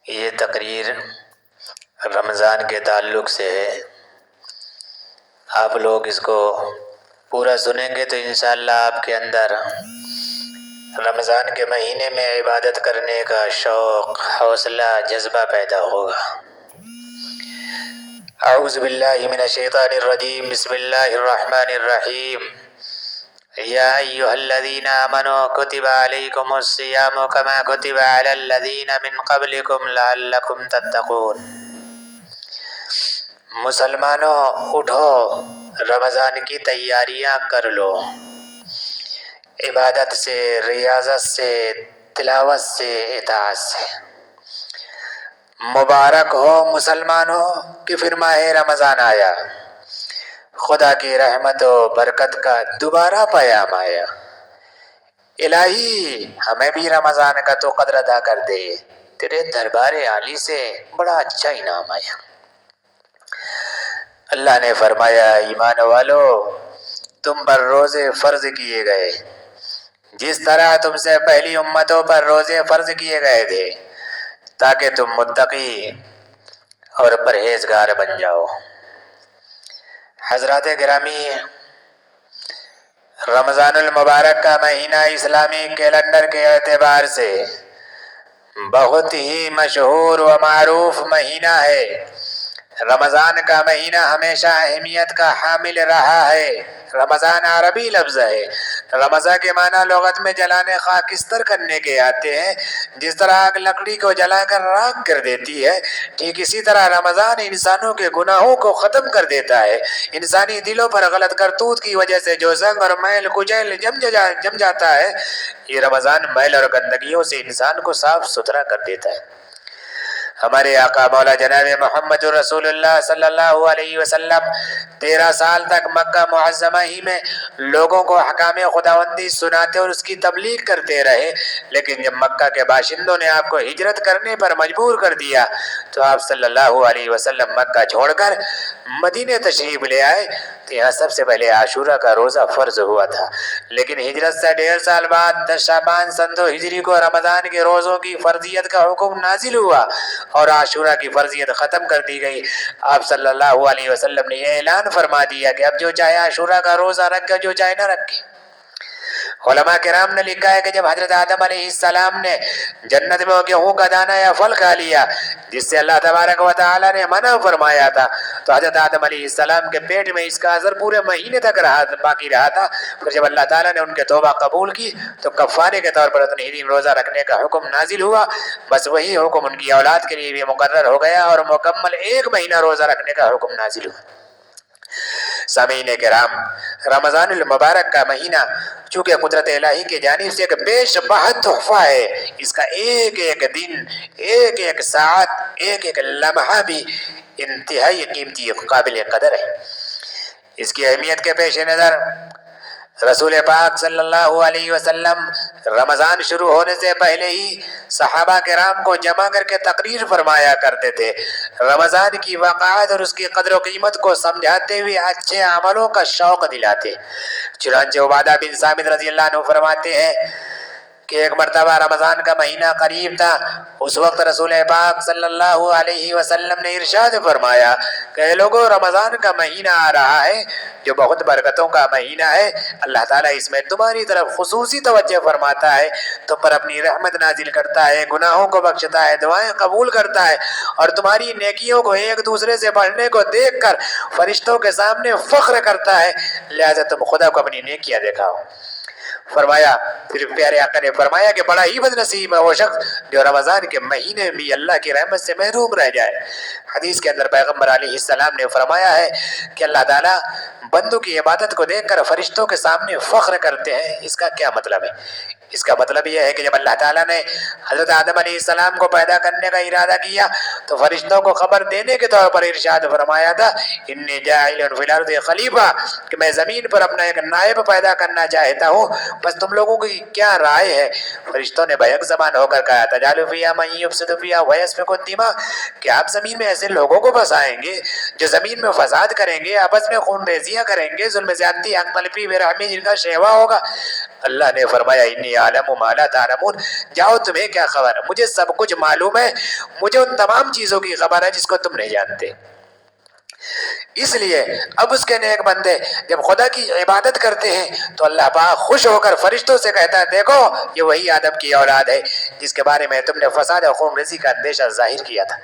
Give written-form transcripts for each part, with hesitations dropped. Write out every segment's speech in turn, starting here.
یہ تقریر رمضان کے تعلق سے ہے۔ آپ لوگ اس کو پورا سنیں گے تو انشاءاللہ آپ کے اندر رمضان کے مہینے میں عبادت کرنے کا شوق، حوصلہ، جذبہ پیدا ہوگا۔ اعوذ باللہ من الشیطان الرجیم، بسم اللہ الرحمن الرحیم۔ یا ایھا الذین آمنوا کتب علیکم الصیام کما کتب علی الذین من قبلکم لعلکم تتقون۔ مسلمانوں اٹھو، رمضان کی تیاریاں کر لو، عبادت سے، ریاضت سے، تلاوت سے، اطاعت سے۔ مبارک ہو مسلمانوں کہ پھر ماہ رمضان آیا، خدا کی رحمت و برکت کا دوبارہ پیام آیا۔ الہی ہمیں بھی رمضان کا تو قدر ادا کر دے، تیرے دربار عالی سے بڑا اچھا انعام آیا۔ اللہ نے فرمایا، ایمان والو تم پر روزے فرض کیے گئے جس طرح تم سے پہلی امتوں پر روزے فرض کیے گئے تھے، تاکہ تم متقی اور پرہیزگار بن جاؤ۔ حضرات گرامی، رمضان المبارک کا مہینہ اسلامی کیلنڈر کے اعتبار سے بہت ہی مشہور و معروف مہینہ ہے۔ رمضان کا مہینہ ہمیشہ اہمیت کا حامل رہا ہے۔ رمضان عربی لفظ ہے۔ رمضان کے معنی لغت میں جلانے، خاکستر کرنے کے آتے ہیں۔ جس طرح آگ لکڑی کو جلا کر راکھ کر دیتی ہے، ٹھیک اسی طرح رمضان انسانوں کے گناہوں کو ختم کر دیتا ہے۔ انسانی دلوں پر غلط کرتوت کی وجہ سے جو زنگ اور میل کچیل جم جاتا ہے، یہ رمضان میل اور گندگیوں سے انسان کو صاف ستھرا کر دیتا ہے۔ ہمارے آقا مولا جناب محمد رسول اللہ صلی اللہ علیہ وسلم 13 سال تک مکہ معظمہ ہی میں لوگوں کو احکام خداوندی سناتے اور اس کی تبلیغ کرتے رہے، لیکن جب مکہ کے باشندوں نے آپ کو ہجرت کرنے پر مجبور کر دیا تو آپ صلی اللہ علیہ وسلم مکہ چھوڑ کر مدینے تشریف لے آئے۔ تو یہاں سب سے پہلے عاشورہ کا روزہ فرض ہوا تھا، لیکن ہجرت سے 1.5 سال بعد 10 شعبان سن 2 ہجری کو رمضان کے روزوں کی فرضیت کا حکم نازل ہوا اور عاشورہ کی فرضیت ختم کر دی گئی۔ آپ صلی اللہ علیہ وسلم نے یہ اعلان فرما دیا کہ اب جو چاہے عاشورہ کا روزہ رکھے، جو چاہے نہ رکھے۔ علماء کرام نے لکھا ہے کہ جب حضرت آدم علیہ السلام نے جنت میں گیہوں کا دانہ یا پھل کھا لیا جس سے اللہ تبارک و تعالیٰ نے منع فرمایا تھا، تو حضرت آدم علیہ السلام کے پیٹ میں اس کا اثر پورے مہینے تک باقی رہا تھا۔ پھر جب اللہ تعالیٰ نے ان کے توبہ قبول کی تو کفارے کے طور پر اتنے ہی دن روزہ رکھنے کا حکم نازل ہوا۔ بس وہی حکم ان کی اولاد کے لیے بھی مقرر ہو گیا اور مکمل 1 مہینہ روزہ رکھنے کا حکم نازل ہوا۔ سامعین کرام، رمضان المبارک کا مہینہ چونکہ قدرت الہی کی جانب سے ایک بے شباہ تحفہ ہے، اس کا ایک ایک دن، ایک ایک ساعت، ایک ایک لمحہ بھی انتہائی قیمتی قابل قدر ہے۔ اس کی اہمیت کے پیش نظر رسول پاک صلی اللہ علیہ وسلم رمضان شروع ہونے سے پہلے ہی صحابہ کرام کو جمع کر کے تقریر فرمایا کرتے تھے، رمضان کی وقعات اور اس کی قدر و قیمت کو سمجھاتے ہوئے اچھے عملوں کا شوق دلاتے۔ چنانچہ عبادہ بن صامت رضی اللہ عنہ فرماتے ہیں کہ ایک مرتبہ رمضان کا مہینہ قریب تھا، اس وقت رسول پاک صلی اللہ علیہ وسلم نے ارشاد فرمایا کہ اے لوگو، رمضان کا مہینہ آ رہا ہے جو بہت برکتوں کا مہینہ ہے، اللہ تعالیٰ اس میں تمہاری طرف خصوصی توجہ فرماتا ہے، تم پر اپنی رحمت نازل کرتا ہے، گناہوں کو بخشتا ہے، دعائیں قبول کرتا ہے اور تمہاری نیکیوں کو ایک دوسرے سے بڑھنے کو دیکھ کر فرشتوں کے سامنے فخر کرتا ہے، لہذا تم خدا کو اپنی نیکیاں دکھاؤ۔ فرمایا، پھر پیارے آقا نے فرمایا کہ بڑا ہی بد نصیب ہے وہ شخص جو رمضان کے مہینے میں بھی اللہ کی رحمت سے محروم رہ جائے۔ حدیث کے اندر پیغمبر علیہ السلام نے فرمایا ہے کہ اللہ تعالیٰ بندوں کی عبادت کو دیکھ کر فرشتوں کے سامنے فخر کرتے ہیں۔ اس کا کیا مطلب ہے؟ اس کا مطلب یہ ہے کہ جب اللہ تعالیٰ نے حضرت آدم علیہ السلام کو پیدا کرنے کا ارادہ کیا تو فرشتوں کو خبر دینے کے طور پر ارشاد فرمایا تھا، انی جاعل فی الارض خلیفہ، کہ میں زمین پر اپنا ایک نائب پیدا کرنا چاہتا ہوں، بس تم لوگوں کی کیا رائے ہے؟ فرشتوں نے بیک زبان ہو کر کہا، تجعل فیہا من یفسد فیہا ویسفک الدماء، کہ آپ زمین میں ایسا ایسے لوگوں کو بسائیں گے جو زمین میں فساد کریں گے، آپس میں خون ریزیاں کریں گے، ظلم زیادتی، حق تلفی، بے رحمی، جن کا شیوا ہوگا۔ اللہ نے فرمایا انی اعلم ما لا تعلمون، جاؤ تمہیں کیا خبر، مجھے سب کچھ معلوم ہے، مجھے ان تمام چیزوں کی خبر ہے جس کو تم نہیں جانتے۔ اس لیے اب اس کے نیک بندے جب خدا کی عبادت کرتے ہیں تو اللہ پاک خوش ہو کر فرشتوں سے کہتا ہے دیکھو یہ وہی آدم کی اولاد ہے جس کے بارے میں تم نے فساد اور خون ریزی کا اندیشہ ظاہر کیا تھا۔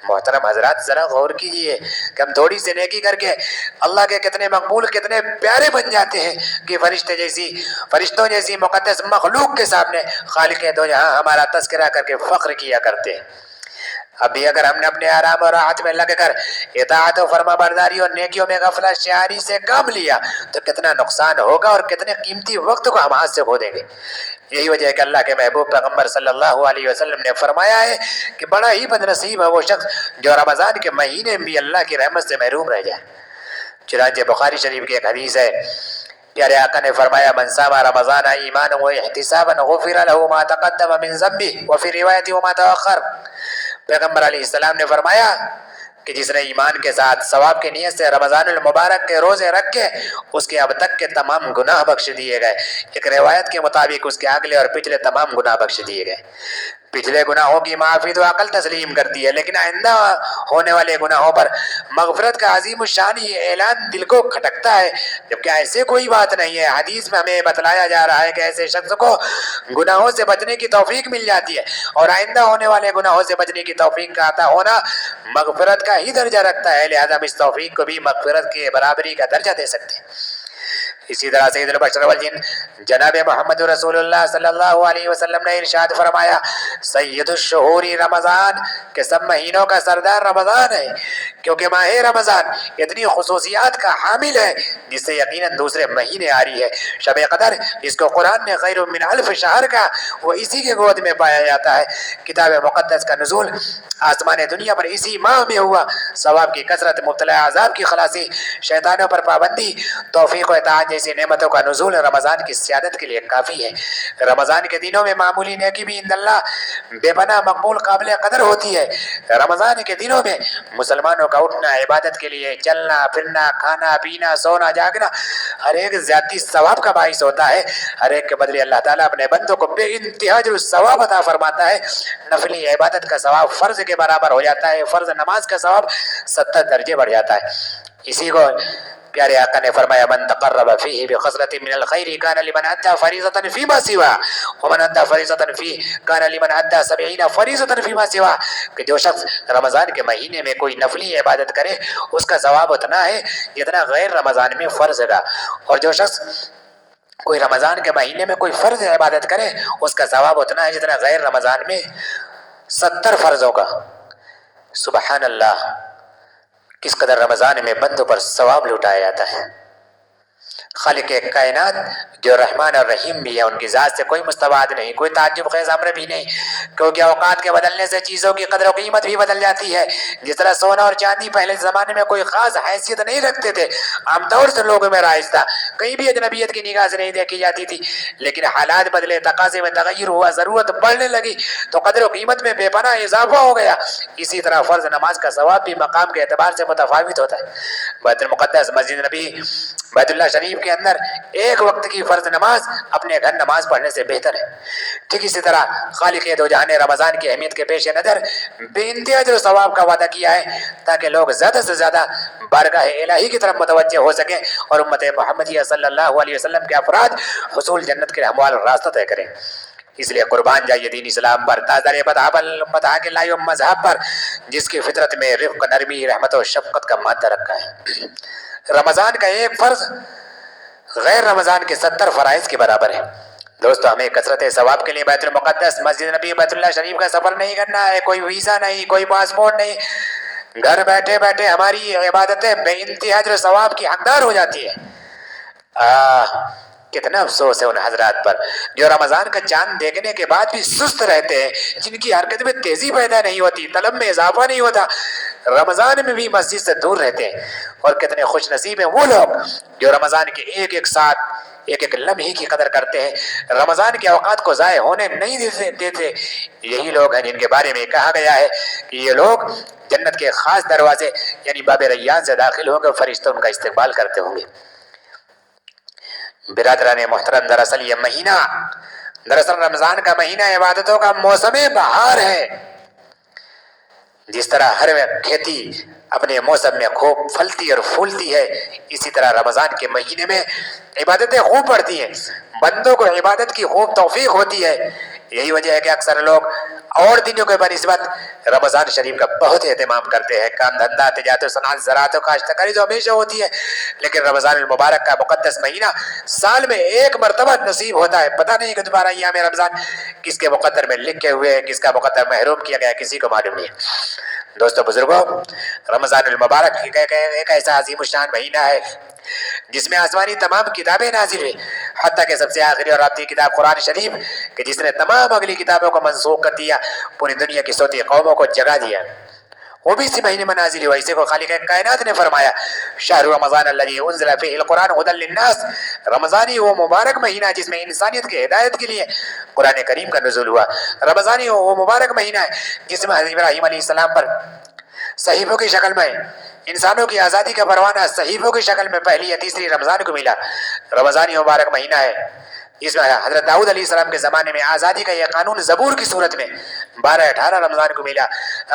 محترم حضرات ذرا غور کیجئے کہ ہم تھوڑی سی نیکی کر کے اللہ کے کتنے مقبول کتنے پیارے بن جاتے ہیں کہ فرشتوں جیسی مقدس مخلوق کے سامنے خالق دو جہاں ہمارا تذکرہ کر کے فخر کیا کرتے ہیں۔ ابھی اگر ہم نے اپنے آرام اور راحت میں لگ کر اطاعت و فرما برداری اور نیکیوں میں غفلت شعاری سے کام لیا تو کتنا نقصان ہوگا اور کتنے قیمتی وقت کو ہم ہاتھ سے کھو دیں گے۔ یہی وجہ ہے کہ اللہ کے محبوب پیغمبر صلی اللہ علیہ وسلم نے فرمایا ہے کہ بڑا ہی بد نصیب ہے وہ شخص جو رمضان کے مہینے میں بھی اللہ کی رحمت سے محروم رہ جائے۔ چنانچہ بخاری شریف کی ایک حدیث ہے، پیارے آقا نے فرمایا من صام رمضان ایمانا و احتسابا غفر له ما تقدم من ذنبه وفی روایت وما تاخر۔ پیغمبر علیہ السلام نے فرمایا کہ جس نے ایمان کے ساتھ ثواب کی نیت سے رمضان المبارک کے روزے رکھے اس کے اب تک کے تمام گناہ بخش دیے گئے۔ ایک روایت کے مطابق اس کے اگلے اور پچھلے تمام گناہ بخش دیے گئے۔ پچھلے گناہوں کی معافی تو عقل تسلیم کرتی ہے، لیکن آئندہ ہونے والے گناہوں پر مغفرت کا عظیم الشان یہ اعلان دل کو کھٹکتا ہے، جبکہ ایسے کوئی بات نہیں ہے۔ حدیث میں ہمیں بتلایا جا رہا ہے کہ ایسے شخص کو گناہوں سے بچنے کی توفیق مل جاتی ہے، اور آئندہ ہونے والے گناہوں سے بچنے کی توفیق کا عطا ہونا مغفرت کا ہی درجہ رکھتا ہے، لہذا ہم اس توفیق کو بھی مغفرت کے برابری کا درجہ دے سکتے ہیں۔ اسی طرح سید البشر والجن جناب محمد رسول اللہ صلی اللہ علیہ وسلم نے ارشاد فرمایا سید الشہور رمضان، کہ سب مہینوں کا سردار رمضان ہے، کیونکہ ماہ رمضان اتنی خصوصیات کا حامل ہے جس سے یقیناً دوسرے مہینے آ رہی ہے۔ شب قدر جس کو قرآن نے خیر من الف شہر کا، وہ اسی کے گود میں پایا جاتا ہے۔ کتاب مقدس کا نزول آسمان دنیا پر اسی ماہ میں ہوا۔ ثواب کی کثرت، مبتلا عذاب کی خلاصی، شیطانوں پر پابندی، توفیق و اطاعت جیسی نعمتوں کا نزول رمضان کی سیادت کے لیے کافی ہے۔ رمضان کے دنوں میں معمولی نیکی بھی عند اللہ بے پناہ مقبول قابل قدر ہوتی ہے۔ رمضان کے دنوں میں مسلمانوں کا اٹھنا، عبادت کے لیے چلنا پھرنا، کھانا پینا، سونا جاگنا ہر ایک زیادتی ثواب کا باعث ہوتا ہے۔ ہر ایک کے بدلے اللہ تعالیٰ اپنے بندوں کو بے انتہا ثواب عطا فرماتا ہے۔ نفلی عبادت کا ثواب فرض کے برابر ہو جاتا ہے، فرض نماز کا ثواب 70 درجے بڑھ جاتا ہے۔ اسی کو پیارے آقا نے فرمایا من تقرب فیہ بخصلۃ من الخیر کان لمن ادى فریضۃ فیما سوا ومن ادى فریضۃ فیہ کان لمن ادى 70 فریضۃ فیما سوا، کہ جو شخص رمضان کے مہینے میں کوئی نفلی عبادت کرے اس کا ثواب اتنا ہے جتنا غیر رمضان میں فرض کا، اور جو شخص کوئی رمضان کے مہینے میں کوئی فرض عبادت کرے اس کا ثواب اتنا ہے جتنا غیر رمضان میں 70 فرضوں کا۔ سبحان اللہ، کس قدر رمضان میں بندوں پر ثواب لوٹایا جاتا ہے۔ خالق کائنات جو رحمان اور رحیم بھی ہے، ان کی ذات سے کوئی مستبعد نہیں، کوئی تعجب خیز امر بھی نہیں، کیونکہ اوقات کے بدلنے سے چیزوں کی قدر و قیمت بھی بدل جاتی ہے۔ جس طرح سونا اور چاندی پہلے زمانے میں کوئی خاص حیثیت نہیں رکھتے تھے، عام طور سے لوگوں میں رائج تھا، کہیں بھی اجنبیت کی نگاہ سے نہیں دیکھی جاتی تھی، لیکن حالات بدلے، تقاضے میں تغیر ہوا، ضرورت بڑھنے لگی تو قدر و قیمت میں بے پناہ اضافہ ہو گیا۔ اسی طرح فرض نماز کا ثواب بھی مقام کے اعتبار سے متفاوت ہوتا ہے۔ بیت المقدس مسجد نبی بیت اللہ شریف کے اندر ایک وقت کی فرض نماز اپنے گھر نماز پڑھنے سے بہتر ہے۔ ٹھیک اسی طرح خالق دو جہاں نے رمضان کی اہمیت کے پیش نظر بے انتہا جو ثواب کا وعدہ کیا ہے تاکہ لوگ زیادہ سے زیادہ بارگاہ الہی کی طرف متوجہ ہو سکیں اور امت محمدیہ صلی اللہ علیہ وسلم کے افراد حصول جنت کے ہموار راستہ طے کریں۔ اس لیے قربان جائیے دین اسلام پر، تازہ امت کے لائیو مذہب پر جس کی فطرت میں رفق، نرمی، رحمت و شفقت کا مادہ رکھا ہے۔ رمضان کا ایک فرض غیر رمضان کے 70 فرائض کے برابر ہے۔ دوستو ہمیں کثرت ثواب کے لیے بیت المقدس مسجد نبی بیت اللہ شریف کا سفر نہیں کرنا ہے، کوئی ویزا نہیں، کوئی پاسپورٹ نہیں، گھر بیٹھے بیٹھے ہماری عبادتیں بے انتہا ثواب کی حقدار ہو جاتی ہے۔ کتنا افسوس ہے ان حضرات پر جو رمضان کا چاند دیکھنے کے بعد بھی سست رہتے ہیں، جن کی حرکت میں تیزی پیدا نہیں ہوتی، طلب میں اضافہ نہیں ہوتا، رمضان میں بھی مسجد سے دور رہتے ہیں۔ اور کتنے خوش نصیب ہیں وہ لوگ جو رمضان کے ایک ایک ساتھ ایک ایک لمحے کی قدر کرتے ہیں، رمضان کے اوقات کو ضائع ہونے نہیں دیتے۔ یہی لوگ ہیں جن کے بارے میں کہا گیا ہے کہ یہ لوگ جنت کے خاص دروازے یعنی باب ریان سے داخل ہوں گے، فرشتے ان کا استقبال کرتے ہوں گے۔ برادران محترم، دراصل یہ مہینہ، دراصل رمضان کا مہینہ عبادتوں کا موسم بہار ہے۔ جس طرح ہر کھیتی اپنے موسم میں خوب پھلتی اور پھولتی ہے، اسی طرح رمضان کے مہینے میں عبادتیں خوب بڑھتی ہیں، بندوں کو عبادت کی خوب توفیق ہوتی ہے۔ یہی وجہ ہے کہ اکثر لوگ اور دنوں کے بنسبت رمضان شریف کا بہت اہتمام کرتے ہیں۔ کام دھندا، تجارت و صنعت، زراعت و کاشتکاری تو ہمیشہ ہوتی ہے، لیکن رمضان المبارک کا مقدس مہینہ سال میں ایک مرتبہ نصیب ہوتا ہے۔ پتہ نہیں کہ دوبارہ ایام رمضان کس کے مقدر میں لکھے ہوئے، کس کا مقدر محروم کیا گیا، کسی کو معلوم نہیں۔ دوستو بزرگوں، رمضان المبارک ایک ایسا عظیم الشان مہینہ ہے جس میں آسمانی تمام کتابیں نازل ہوئی، حتیٰ کہ سب سے آخری اور آخری کتاب قرآن شریف کہ جس نے تمام اگلی کتابوں کو منسوخ کر دیا، پوری دنیا کی صوتی قوموں کو جگا دیا، وہ بھی اسی مہینے میں نازل ہوا۔ اسے کو خالق کائنات نے فرمایا شہر رمضان الذی انزل فیہ القرآن ہدی للناس، رمضانی وہ مبارک مہینہ جس میں انسانیت کی ہدایت کے لیے قرآن کریم کا نزول ہوا۔ رمضانی وہ مبارک مہینہ ہے جس میں حضرت ابراہیم علیہ السلام پر صحیفوں کی شکل میں انسانوں کی آزادی کا پروانہ صحیفوں کی شکل میں پہلی یا تیسری رمضان کو ملا۔ رمضانی مبارک مہینہ ہے جس میں حضرت داؤد علیہ السلام کے زمانے میں آزادی کا یہ قانون زبور کی صورت میں 12-18 رمضان کو ملا۔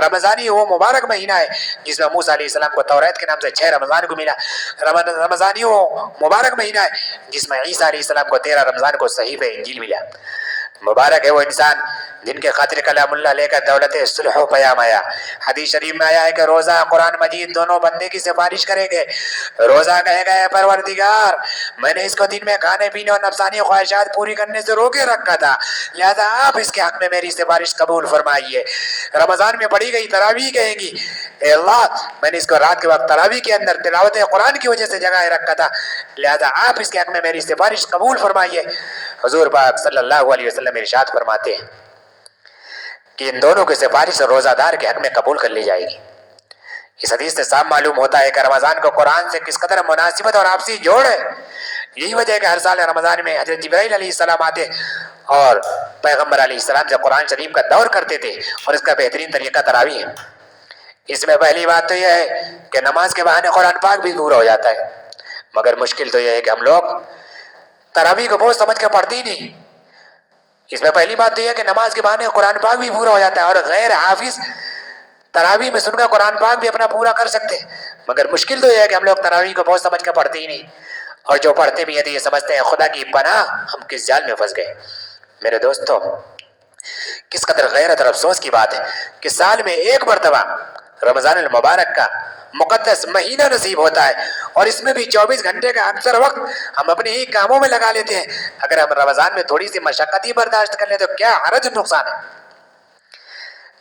رمضانی وہ مبارک مہینہ ہے جس میں موسیٰ علیہ السلام کو توریت کے نام سے 6 رمضان کو ملا۔ رمضانی وہ مبارک مہینہ ہے جس میں عیسیٰ علیہ السلام کو 13 رمضان کو صحیفہ انجیل ملا۔ مبارک ہے وہ انسان جن کے خاطر کلام اللہ لے کر دولت صلح و پیام آیا۔ حدیث شریف میں آیا ہے کہ روزہ قرآن مجید دونوں بندے کی سفارش کریں گے۔ روزہ کہے گا اے پروردگار، میں نے اس کو دن میں کھانے پینے اور نفسانی خواہشات پوری کرنے سے روکے رکھا تھا، لہذا آپ اس کے حق میں میری سفارش قبول فرمائیے۔ رمضان میں پڑھی گئی تراویح کہیں گی اے اللہ، میں نے اس کو رات کے وقت تراویح کے اندر تلاوت قرآن کی وجہ سے جگائے رکھا تھا، لہذا آپ اس کے حق میں میری سفارش قبول فرمائیے۔ حضور پاک صلی اللہ علیہ وسلم ارشاد فرماتے ہیں کہ ان دونوں کی سفارش روزہ دار کے حق میں قبول کر لی جائے گی۔ اس حدیث سے صاف معلوم ہوتا ہے کہ رمضان کو قرآن سے کس قدر مناسبت اور آپسی جوڑ ہے۔ یہی وجہ ہے کہ ہر سال رمضان میں حضرت جبرائیل علیہ السلام آتے اور پیغمبر علیہ السلام سے قرآن شریف کا دور کرتے تھے، اور اس کا بہترین طریقہ تراویح ہے۔ اس میں پہلی بات تو یہ ہے کہ نماز کے بہانے قرآن پاک بھی پورا ہو جاتا ہے، مگر مشکل تو یہ ہے کہ ہم لوگ تراویح کو بہت سمجھ کے پڑھتے ہی نہیں۔ اس میں پہلی بات تو یہ ہے کہ نماز کے بہانے قرآن پاک بھی پورا ہو جاتا ہے، اور غیر حافظ تراویح میں سن کر قرآن پاک بھی اپنا پورا کر سکتے ہیں، مگر مشکل تو یہ ہے کہ ہم لوگ تراویح کو بہت سمجھ کے پڑھتے ہی نہیں، اور جو پڑھتے بھی ہیں تو یہ سمجھتے ہیں خدا کی پناہ ہم کس جال میں پھنس گئے۔ میرے دوستو، کس قدر غیرت اور افسوس کی بات ہے کہ سال میں ایک مرتبہ رمضان المبارک کا مقدس مہینہ نصیب ہوتا ہے، اور اس میں بھی 24 گھنٹے کا اکثر وقت ہم اپنے ہی کاموں میں لگا لیتے ہیں۔ اگر ہم رمضان میں تھوڑی سی مشقت ہی برداشت کر لیں تو کیا حرج نقصان ہے؟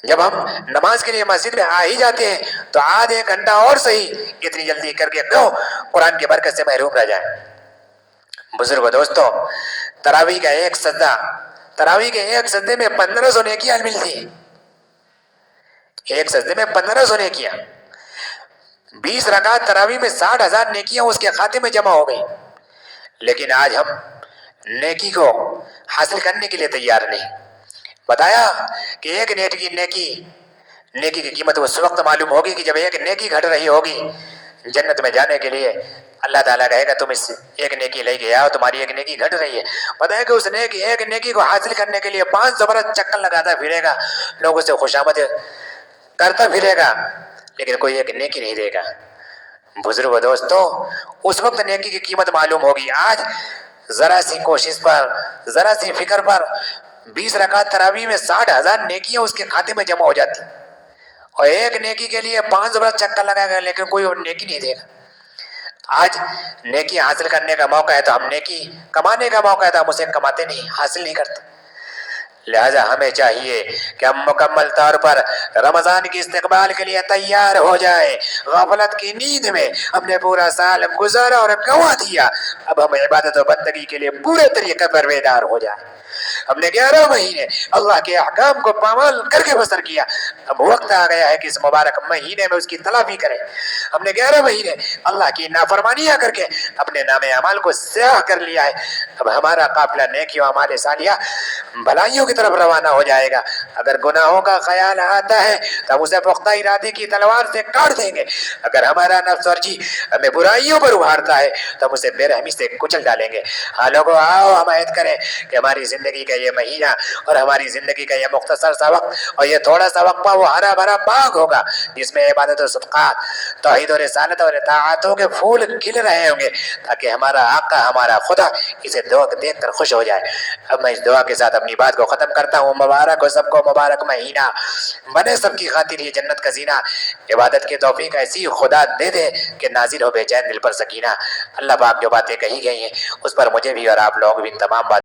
جب ہم نماز کے لیے مسجد میں آ ہی جاتے ہیں تو آدھے ایک گھنٹہ اور صحیح اتنی جلدی کر کے کیوں قرآن کی برکت سے محروم رہ جائیں۔ بزرگ دوستو، تراویح کا ایک سجدہ، تراویح کے ایک سجدے میں 1500 نیکیاں ملتی ہیں۔ ایک سجدے میں 1500 نیکیاں، 20 رکعت تراویح میں 60,000 نیکیاں اس کے کھاتے میں جمع ہو گئی۔ لیکن آج ہم نیکی کو حاصل کرنے کے لیے تیار نہیں۔ بتایا کہ ایک نیکی کی قیمت اس وقت معلوم ہوگی کہ جب ایک نیکی گھٹ رہی ہوگی۔ جنت میں جانے کے لیے اللہ تعالیٰ کہے گا تم اس ایک نیکی لے کے آؤ، تمہاری ایک نیکی گھٹ رہی ہے۔ بتایا کہ اس ایک نیکی کو حاصل کرنے کے لیے 500 برس چکر لگاتا پھرے گا، لوگوں سے خوشامد کرتا پھرے گا، لیکن کوئی ایک نیکی نہیں دے گا۔ بزرگ دوستو، اس وقت نیکی کی قیمت معلوم ہوگی۔ آج ذرا سی کوشش پر، ذرا سی فکر پر 20 رکعت تراویح میں 60,000 نیکیاں اس کے کھاتے میں جمع ہو جاتی، اور ایک نیکی کے لیے 500 برس چکر لگائے گا، لیکن کوئی نیکی نہیں دے گا۔ آج نیکی حاصل کرنے کا موقع ہے تو ہم نیکی کمانے کا موقع ہے تو ہم اسے کماتے نہیں، حاصل نہیں کرتے۔ لہذا ہمیں چاہیے کہ ہم مکمل طور پر رمضان کی استقبال کے لیے تیار ہو جائیں۔ غفلت کی نیند میں ہم نے پورا سال گزارا اور گنوا دیا، اب ہم عبادت و بندگی کے لیے پورے طریقے پر بیدار ہو جائیں۔ ہم نے 11 مہینے اللہ کے احکام کو پامال کر کے بسر کیا، اب وقت آ گیا ہے کہ اس مبارک مہینے میں اس کی تلافی کریں۔ ہم نے 11 مہینے اللہ کی نافرمانیاں کر کے اپنے نام اعمال کو سیاہ کر لیا ہے، اب ہمارا قافلہ نیکیوں اعمال صالحہ بھلائیوں کی طرف روانہ ہو جائے گا۔ اگر گناہوں کا خیال آتا ہے تو ہم اسے پختہ ارادے کی تلوار سے کاٹ دیں گے، اگر ہمارا نفس اور جی ہمیں برائیوں پر ابھارتا ہے تو ہم اسے بے رحمی سے کچل ڈالیں گے۔ ہاں لوگوں، آؤ ہم عہد کریں کہ ہماری زندگی کا یہ مہینہ اور ہماری زندگی کا یہ مختصر سا وقت اور یہ تھوڑا سا وقفہ وہ ہرا بھرا باغ ہوگا جس میں عبادت و صدقات، توحید و رسالت اور اطاعتوں کے پھول کھل رہے ہوں گے، تاکہ ہمارا آقا، ہمارا خدا اسے دیکھ کر خوش ہو جائے۔ اب میں اس دعا کے ساتھ اپنی بات کو ختم کرتا ہوں۔ مبارک ہو سب کو مبارک مہینہ، بنے سب کی خاطر یہ جنت کا زینہ، عبادت کی توفیق ایسی خدا دے دے کہ نازل ہو بے چین دل پر سکینہ۔ اللہ پاک جو باتیں کہی گئی ہیں اس پر مجھے بھی اور آپ لوگ بھی تمام بات